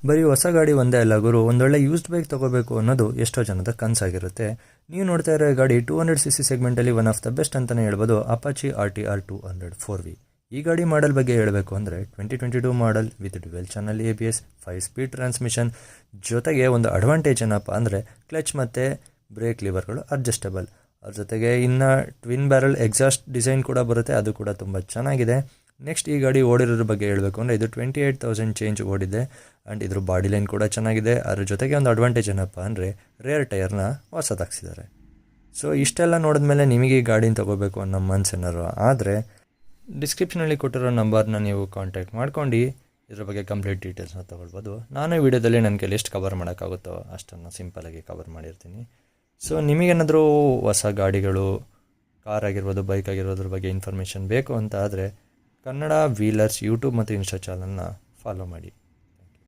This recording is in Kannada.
ಬರೀ ಹೊಸ ಗಾಡಿ ಒಂದೇ ಅಲ್ಲ ಗುರು, ಒಂದೊಳ್ಳೆ ಯೂಸ್ಡ್ ಬೈಕ್ ತೊಗೋಬೇಕು ಅನ್ನೋದು ಎಷ್ಟೋ ಜನದ ಕನಸಾಗಿರುತ್ತೆ. ನೀವು ನೋಡ್ತಾ ಇರೋ ಗಾಡಿ 200cc ಸೆಗ್ಮೆಂಟಲ್ಲಿ ಒನ್ ಆಫ್ ದ ಬೆಸ್ಟ್ ಅಂತಲೇ ಹೇಳ್ಬೋದು. Apache RTR 200 4V. ಈ ಗಾಡಿ ಮಾಡಲ್ ಬಗ್ಗೆ ಹೇಳಬೇಕು ಅಂದರೆ 2022 model with dual channel ABS, 5 speed transmission. ಜೊತೆಗೆ ಒಂದು ಅಡ್ವಾಂಟೇಜ್ ಏನಪ್ಪ ಅಂದರೆ ಕ್ಲಚ್ ಮತ್ತು ಬ್ರೇಕ್ ಲಿವರ್ಗಳು ಅಡ್ಜಸ್ಟಬಲ್. ಅದ್ರ ಜೊತೆಗೆ ಇನ್ನು ಟ್ವಿನ್ ಬ್ಯಾರಲ್ ಎಕ್ಸಾಸ್ಟ್ ಡಿಸೈನ್ ಕೂಡ ಬರುತ್ತೆ, ಅದು ಕೂಡ ತುಂಬ ಚೆನ್ನಾಗಿದೆ. ನೆಕ್ಸ್ಟ್ ಈ ಗಾಡಿ ಓಡಿರೋದ್ರ ಬಗ್ಗೆ ಹೇಳಬೇಕು ಅಂದರೆ ಇದು 28,000 ಚೇಂಜ್ ಓಡಿದೆ. ಆ್ಯಂಡ್ ಇದ್ರ ಬಾಡಿ ಲೈನ್ ಕೂಡ ಚೆನ್ನಾಗಿದೆ. ಅದ್ರ ಜೊತೆಗೆ ಒಂದು ಅಡ್ವಾಂಟೇಜ್ ಏನಪ್ಪ ಅಂದರೆ ರೇರ್ ಟೈರ್ನ ಹೊಸದಾಗಿಸಿದ್ದಾರೆ. ಸೊ ಇಷ್ಟೆಲ್ಲ ನೋಡಿದ್ಮೇಲೆ ನಿಮಗೆ ಈ ಗಾಡಿನ ತೊಗೋಬೇಕು ಅನ್ನೋ ಮನಸ್ಸೇನಾರು ಆದರೆ ಡಿಸ್ಕ್ರಿಪ್ಷನಲ್ಲಿ ಕೊಟ್ಟಿರೋ ನಂಬರ್ನ ನೀವು ಕಾಂಟ್ಯಾಕ್ಟ್ ಮಾಡ್ಕೊಂಡು ಇದ್ರ ಬಗ್ಗೆ ಕಂಪ್ಲೀಟ್ ಡೀಟೇಲ್ಸ್ನ ತೊಗೊಳ್ಬೋದು. ನಾನು ವಿಡಿಯೋದಲ್ಲಿ ನನ್ನ ಕೈಲಿ ಎಷ್ಟು ಕವರ್ ಮಾಡೋಕ್ಕಾಗುತ್ತೋ ಅಷ್ಟನ್ನು ಸಿಂಪಲಾಗಿ ಕವರ್ ಮಾಡಿರ್ತೀನಿ. ಸೊ ನಿಮಗೇನಾದರೂ ಹೊಸ ಗಾಡಿಗಳು, ಕಾರ್ ಆಗಿರ್ಬೋದು, ಬೈಕ್ ಆಗಿರೋದ್ರ ಬಗ್ಗೆ ಇನ್ಫಾರ್ಮೇಷನ್ ಬೇಕು ಅಂತ ಆದರೆ ಕನ್ನಡ ವೀಲರ್ಸ್ ಯೂಟ್ಯೂಬ್ ಮತ್ತು ಇನ್ಸ್ಟಾ ಚಾನಲ್ನ ಫಾಲೋ ಮಾಡಿ.